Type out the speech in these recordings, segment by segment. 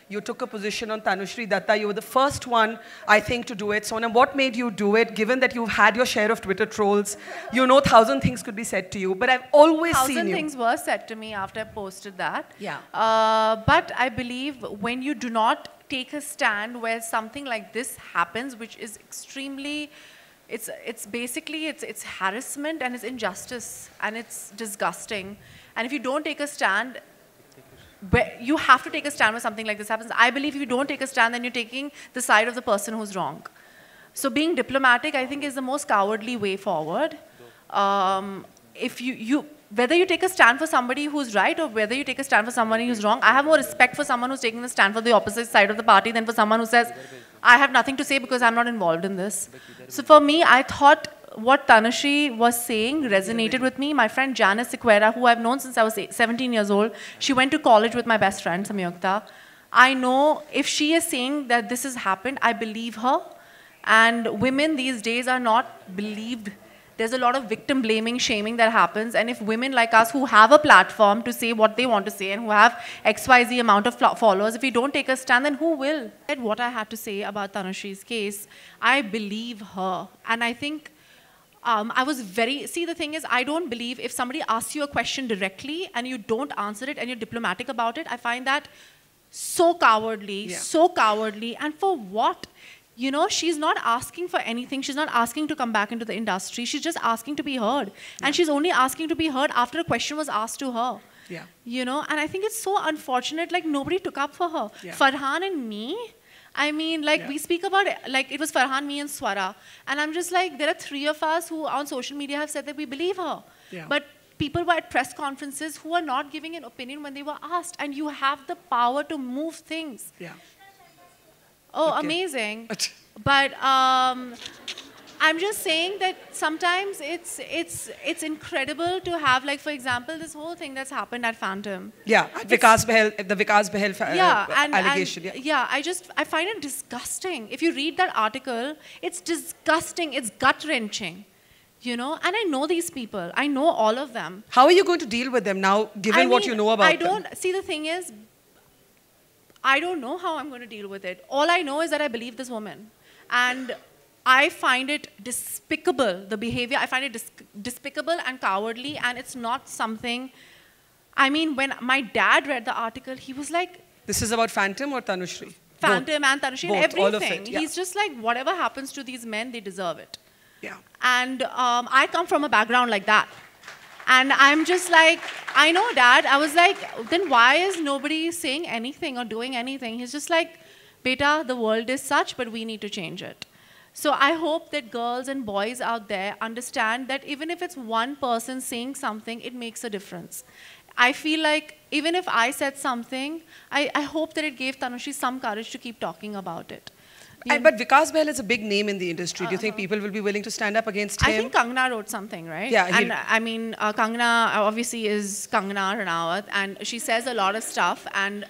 You took a position on Tanushree Datta. You were the first one, I think, to do it. Sonam, what made you do it, given that you've had your share of Twitter trolls? You know 1,000 things could be said to you, but I've always seen you. 1,000 things were said to me after I posted that. Yeah. But I believe when you do not take a stand where something like this happens, which is extremely, it's basically harassment and it's injustice and it's disgusting. And if you don't take a stand, you have to take a stand when something like this happens. I believe if you don't take a stand, then you're taking the side of the person who's wrong. So being diplomatic, I think, is the most cowardly way forward. If whether you take a stand for somebody who's right or whether you take a stand for somebody who's wrong, I have more respect for someone who's taking the stand for the opposite side of the party than for someone who says, I have nothing to say because I'm not involved in this. So for me, I thought what Tanushree was saying resonated with me. My friend Janice Sequeira, who I've known since I was 17 years old, she went to college with my best friend, Samyukta. I know if she is saying that this has happened, I believe her. And women these days are not believed. There's a lot of victim blaming, shaming that happens. And if women like us who have a platform to say what they want to say and who have XYZ amount of followers, if we don't take a stand, then who will? What I had to say about Tanushree's case, I believe her. And I think I was see, the thing is, I don't believe if somebody asks you a question directly and you don't answer it and you're diplomatic about it, I find that so cowardly, so cowardly. And for what? You know, she's not asking for anything. She's not asking to come back into the industry. She's just asking to be heard. And she's only asking to be heard after a question was asked to her. Yeah. You know, and I think it's so unfortunate, like nobody took up for her. Yeah. Farhan and me, I mean, like we speak about it, like it was Farhan, me and Swara. And I'm just like, there are 3 of us who on social media have said that we believe her. Yeah. But people were at press conferences who are not giving an opinion when they were asked. And you have the power to move things. Yeah. Oh, okay. Amazing. But I'm just saying that sometimes it's incredible to have, like, for example, this whole thing that's happened at Phantom. Yeah, Vikas Bahl, the Vikas Bahl allegation. I find it disgusting. If you read that article, it's disgusting. It's gut-wrenching. You know, and I know these people. I know all of them. How are you going to deal with them now, given what you know about them? See, the thing is, I don't know how I'm going to deal with it. All I know is that I believe this woman. And I find it despicable, the behavior. I find it despicable and cowardly, and it's not something... I mean, when my dad read the article, he was like... This is about Phantom or Tanushree? Phantom and Tanushree and everything. All of it, yeah. He's just like, whatever happens to these men, they deserve it. Yeah. And I come from a background like that. And I'm just like, I know, Dad. I was like, then why is nobody saying anything or doing anything? He's just like, beta, the world is such, but we need to change it. So I hope that girls and boys out there understand that even if it's one person saying something, it makes a difference. I feel like even if I said something, I hope that it gave Tanushree some courage to keep talking about it. But Vikas Bahl is a big name in the industry. Do you think people will be willing to stand up against him? I think Kangana wrote something, right? Yeah. And I mean, Kangana obviously is Kangana Ranaut, and she says a lot of stuff. And,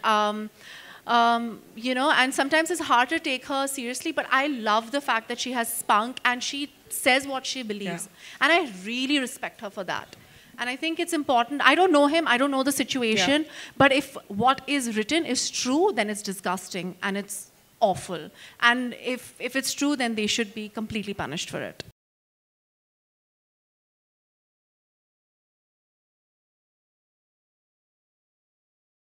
you know, and sometimes it's hard to take her seriously, but I love the fact that she has spunk and she says what she believes. Yeah. And I really respect her for that. And I think it's important. I don't know him. I don't know the situation. But if what is written is true, then it's disgusting and it's awful. And if it's true, then they should be completely punished for it.